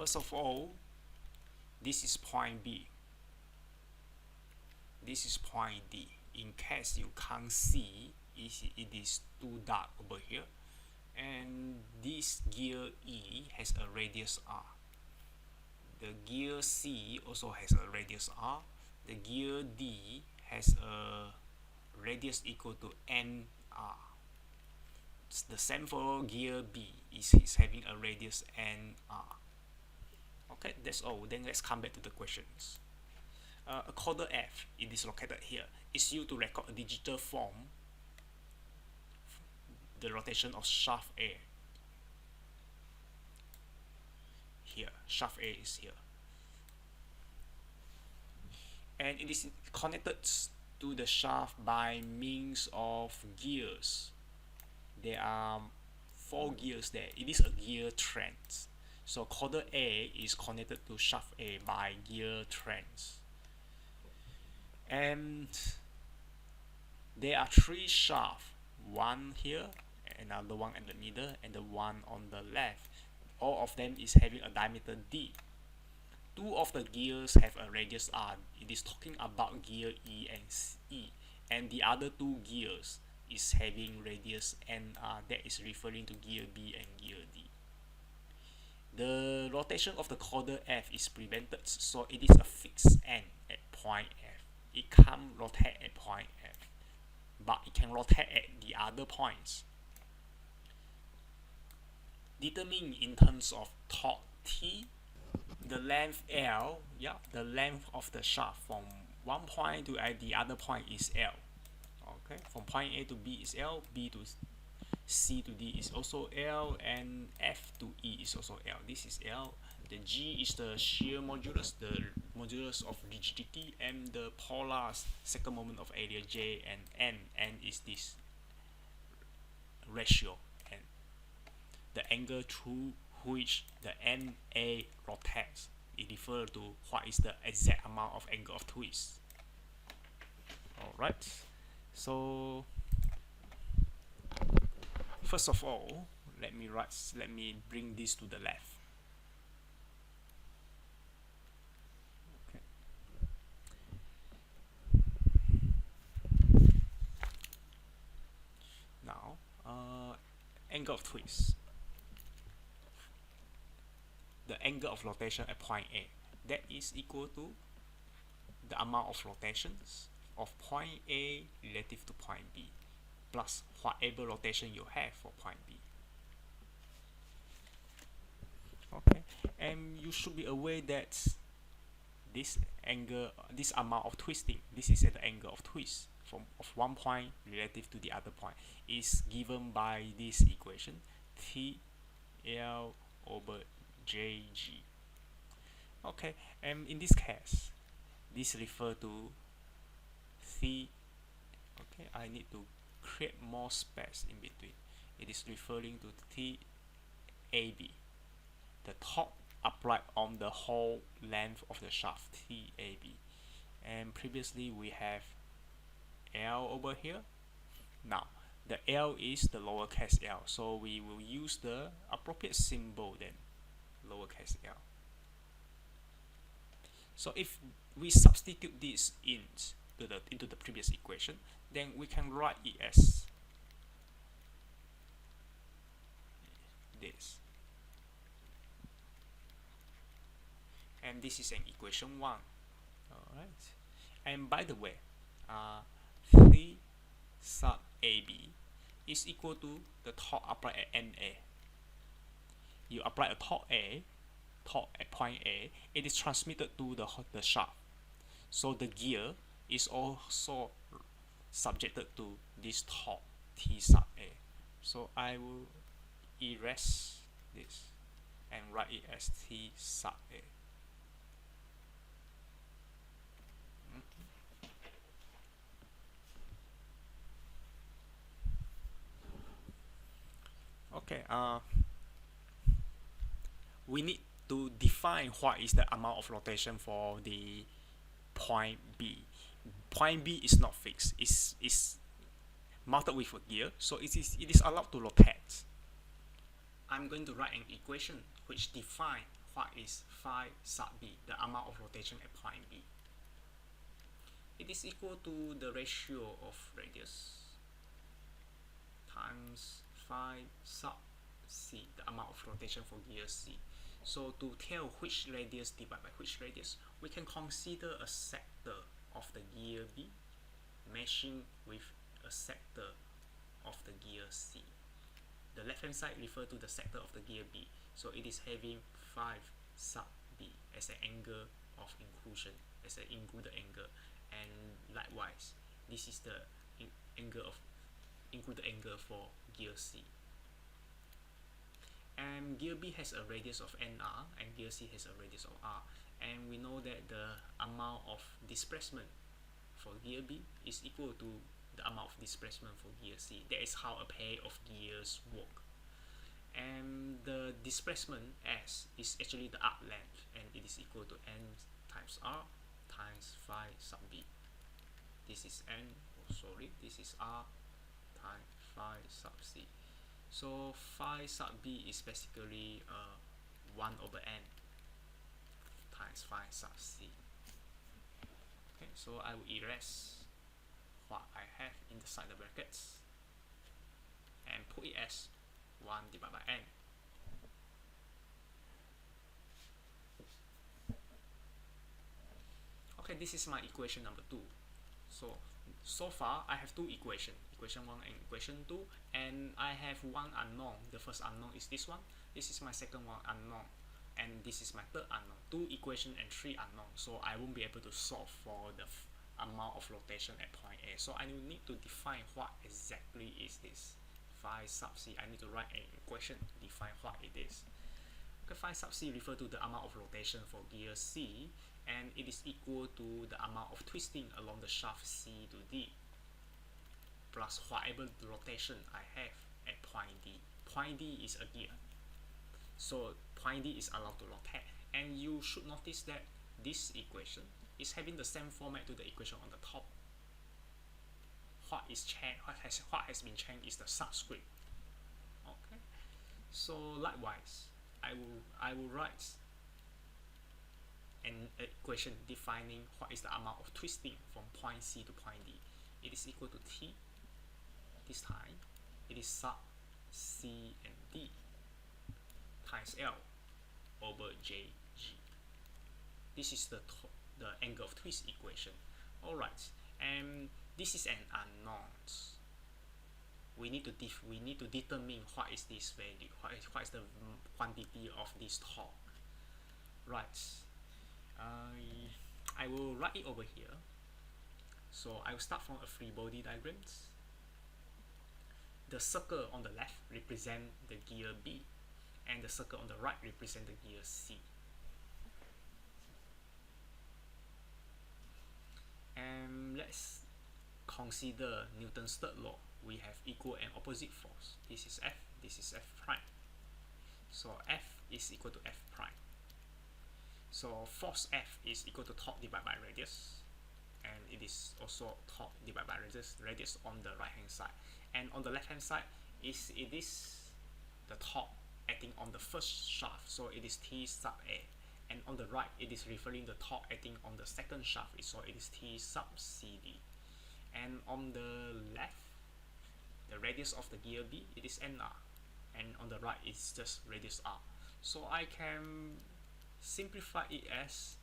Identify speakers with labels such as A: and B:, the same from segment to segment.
A: First of all, this is point B. This is point D. In case you can't see, it is too dark over here. And this gear E has a radius R. The gear C also has a radius R. The gear D has a radius equal to NR. It's the same for gear B. Is having a radius NR. Okay, that's all. Then let's come back to the questions. A coder F, it is located here, is used to record a digital form, the rotation of shaft A. Here, shaft A is here. And it is connected to the shaft by means of gears. There are 4 gears there. It is a gear trans. So coder A is connected to shaft A by gear trans. And there are 3 shafts, one here, another one in the middle, and the one on the left. All of them is having a diameter D. 2 of the gears have a radius R. It is talking about gear E and E. And the other 2 gears is having radius NR, that is referring to gear B and gear D. The rotation of the coder F is prevented, so it is a fixed end at point F. It can't rotate at point F, but it can rotate at the other points. Determine in terms of torque T, the length L, the length of the shaft from one point to the other point is L. Okay, from point A to B is L, B to C to D is also L, and F to E is also L. This is L. The G is the shear modulus, the modulus of rigidity, and the polar second moment of area J, and N is this ratio, and the angle through which the NA rotates. It refers to what is the exact amount of angle of twist. Alright, so first of all, let me bring this to the left. Okay. Now, angle of twist. The angle of rotation at point A, that is equal to the amount of rotations of point A relative to point B plus whatever rotation you have for point B. Okay, and you should be aware that this angle, this amount of twisting, this is at the angle of twist of one point relative to the other point, is given by this equation, TL over JG. Okay, and in this case, this refer to C. Okay, I need to create more space in between. It is referring to TAB, the torque applied on the whole length of the shaft, TAB. And previously we have L over here. Now the L is the lowercase l, so we will use the appropriate symbol then, lowercase l. So if we substitute this into the previous equation, then we can write it as this. And this is an equation 1. Alright. And by the way, 3 sub AB is equal to the torque applied at NA. You apply a torque at point A, it is transmitted to the shaft. So the gear is also subjected to this torque T sub A. So I will erase this and write it as T sub A. Okay, we need to define what is the amount of rotation for the point B. Point B is not fixed. It's mounted with a gear, so it is allowed to rotate. I'm going to write an equation which defines what is phi sub b, the amount of rotation at point B. It is equal to the ratio of radius times phi sub c, the amount of rotation for gear C. So to tell which radius divided by which radius, we can consider a sector of the gear B meshing with a sector of the gear C. The left hand side refers to the sector of the gear B, so it is having 5 sub B as an angle of inclusion, as an included angle, and likewise this is the angle of included angle for gear C. And gear B has a radius of nr and gear C has a radius of r, and we know that the amount of displacement for gear B is equal to the amount of displacement for gear C. That is how a pair of gears work. And the displacement S is actually the arc length, and it is equal to n times r times phi sub b. This is n, this is r times phi sub c. So phi sub b is basically 1 over n times phi sub c. Okay, so I will erase what I have inside the brackets and put it as 1 divided by n. Okay, this is my equation number 2. So far I have two equations, equation 1 and equation 2, and I have one unknown. The first unknown is this one. This is my second one unknown, and this is my third unknown. 2 equations and 3 unknown. So I won't be able to solve for the amount of rotation at point A. So I will need to define what exactly is this phi sub c. I need to write an equation to define what it is. Okay, phi sub c refers to the amount of rotation for gear C, and it is equal to the amount of twisting along the shaft C to D plus whatever rotation I have at point D. Point D is a gear, so point D is allowed to rotate. And you should notice that this equation is having the same format to the equation on the top. What has been changed is the subscript. Okay, so likewise I will write an equation defining what is the amount of twisting from point C to point D. It is equal to T. This time it is sub C and D times L over JG. This is the angle of twist equation. Alright, and this is an unknown. We need to determine what is this value, what is the quantity of this torque. Right. I will write it over here. So I will start from a free body diagram. The circle on the left represent the gear B, and the circle on the right represent the gear C. And let's consider Newton's third law. We have equal and opposite force. This is F, this is F prime. So F is equal to F prime. So force F is equal to torque divided by radius, and it is also torque divided by radius on the right hand side. And on the left hand side it is the torque acting on the first shaft, so it is T sub A. And on the right it is referring the torque acting on the second shaft, so it is T sub CD. And on the left, the radius of the gear B, it is NR, and on the right it's just radius R. So I can simplify it as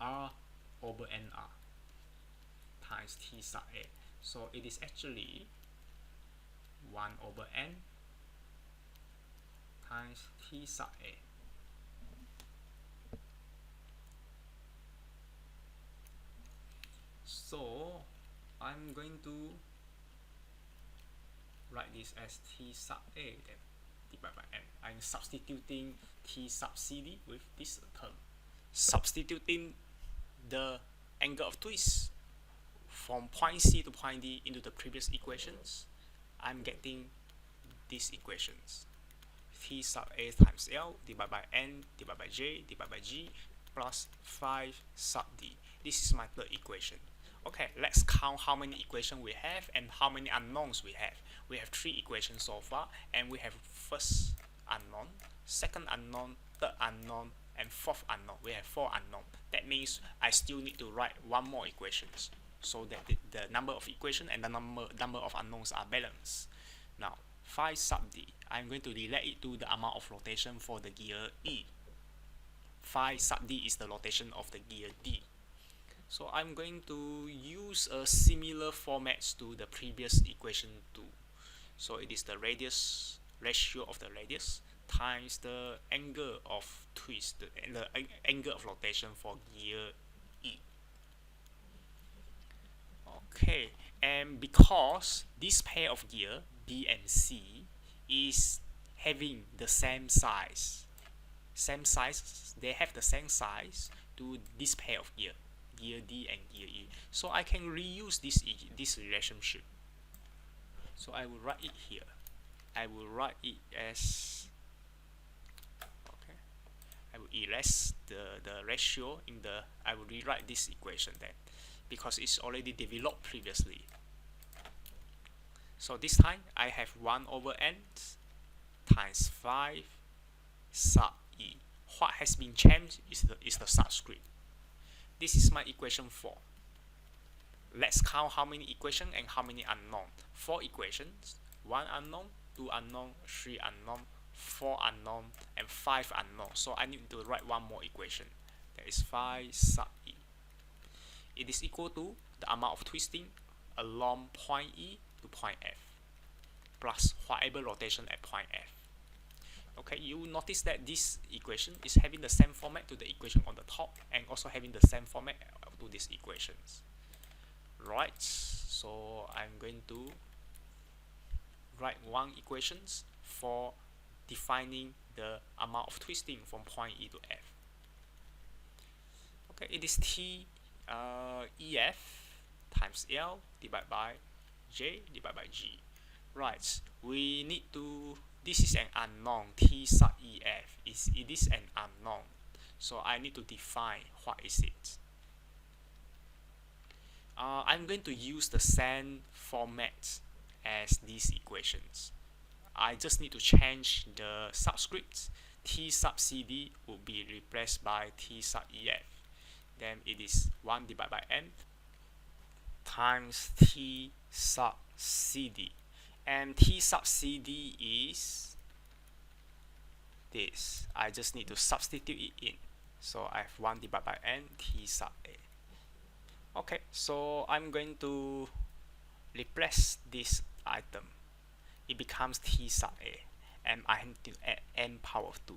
A: R over NR times T sub A. So it is actually 1 over N times T sub A. So I'm going to write this as T sub A then divided by N. I'm substituting T sub CD with this term. Substituting the angle of twist from point C to point D into the previous equations, I'm getting these equations. T sub A times L divided by N divided by J divided by G plus 5 sub D. This is my third equation. Okay, let's count how many equations we have and how many unknowns we have. We have 3 equations so far, and we have first unknown, second unknown, third unknown, and fourth unknown. We have 4 unknown. That means I still need to write one more equations so that the number of equation and the number of unknowns are balanced. Now, phi sub d, I'm going to relate it to the amount of rotation for the gear E. Phi sub d is the rotation of the gear D. So I'm going to use a similar format to the previous equation 2. So it is the radius, ratio of the radius times the angle of twist, the angle of rotation for gear E. Okay, and because this pair of gear B and C is having the same size, they have the same size to this pair of gear D and gear E. So I can reuse this relationship. So I will write it here. I will write it as, okay, I will erase the ratio in the, I will rewrite this equation then, because it's already developed previously. So this time I have 1 over n times 5 sub E. What has been changed is the subscript. This is my equation 4. Let's count how many equations and how many unknown. 4 equations, 1 unknown, 2 unknown, 3 unknown, 4 unknown, and 5 unknown. So I need to write one more equation. That is phi sub E. It is equal to the amount of twisting along point E to point F, plus whatever rotation at point F. Okay, you notice that this equation is having the same format to the equation on the top, and also having the same format to these equations. Right, so I'm going to write one equations for defining the amount of twisting from point E to F. Okay, it is T EF times L divided by J divided by G. Right, we need to, this is an unknown, T sub EF, it is an unknown. So I need to define what is it. I'm going to use the same format as these equations. I just need to change the subscripts. T sub CD will be replaced by T sub EF. Then it is 1 divided by n times T sub CD. And T sub CD is this. I just need to substitute it in. So I have 1 divided by n T sub A. Okay, so I'm going to replace this item. It becomes T sub A, and I need to add n power of 2.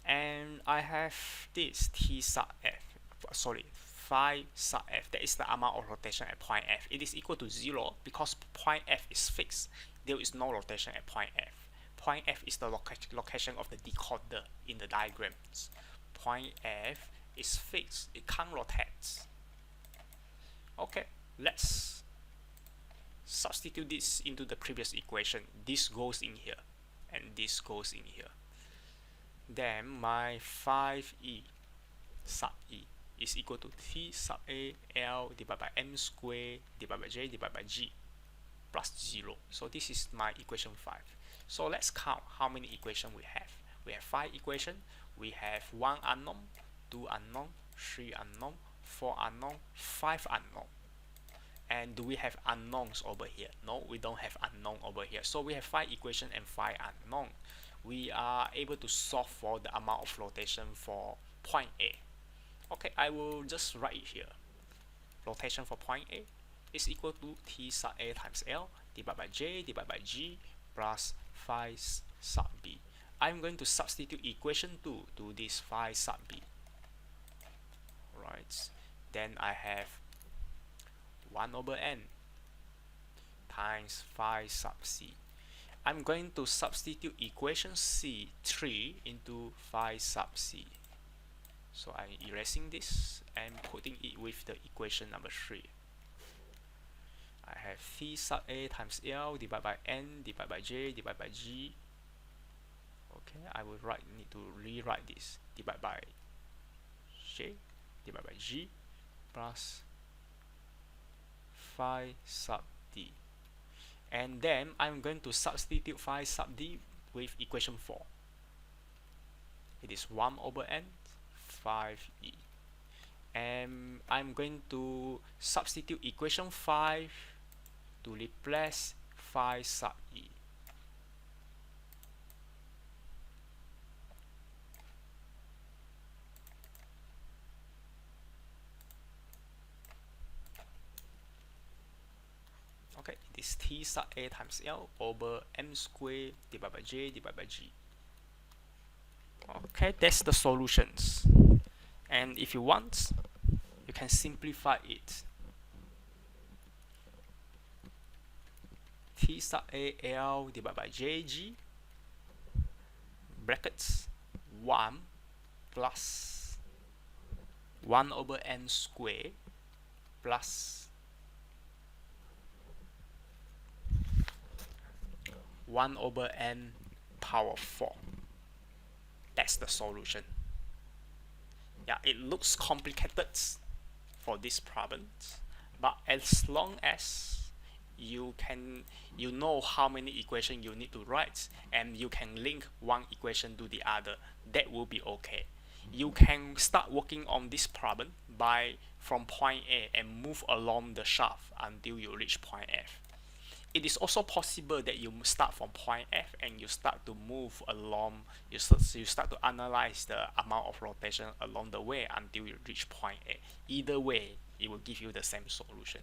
A: And I have this T sub F, sorry, phi sub F. That is the amount of rotation at point F. It is equal to 0 because point F is fixed. There is no rotation at point F. Point F is the location of the decoder in the diagrams. Point F is fixed. It can't rotate. Okay, let's substitute this into the previous equation. This goes in here, and this goes in here. Then my 5e sub e is equal to T sub A L divided by m squared divided by j divided by g plus 0. So this is my equation 5. So let's count how many equations we have. We have 5 equations. We have 1 unknown, 2 unknown, 3 unknown, 4 unknown, 5 unknown. And do we have unknowns over here? No, we don't have unknown over here. So we have 5 equations and 5 unknown. We are able to solve for the amount of rotation for point A. Okay, I will just write it here. Rotation for point A is equal to T sub A times L divided by J divided by G plus phi sub B. I'm going to substitute equation 2 to this phi sub B. Right, then I have 1 over n times phi sub C. I'm going to substitute equation C3 into phi sub C. So I'm erasing this and putting it with the equation number 3. I have T sub A times L divided by n divided by j divided by g. Okay, I will need to rewrite this, divided by j divided by g plus phi sub d. And then I'm going to substitute phi sub d with equation 4. It is 1 over n 5e. And I'm going to substitute equation 5 to replace phi sub e. Okay, it is T sub A times L over M squared divided by J divided by G. Okay, that's the solutions. And if you want, you can simplify it. T sub A L divided by JG brackets 1 plus 1 over n squared plus 1 over n power 4. That's the solution. Yeah, it looks complicated for this problem, but as long as you know how many equations you need to write and you can link one equation to the other, that will be okay. You can start working on this problem from point A and move along the shaft until you reach point F. It is also possible that you start from point F and you start to move along, you start to analyze the amount of rotation along the way until you reach point A. Either way, it will give you the same solution.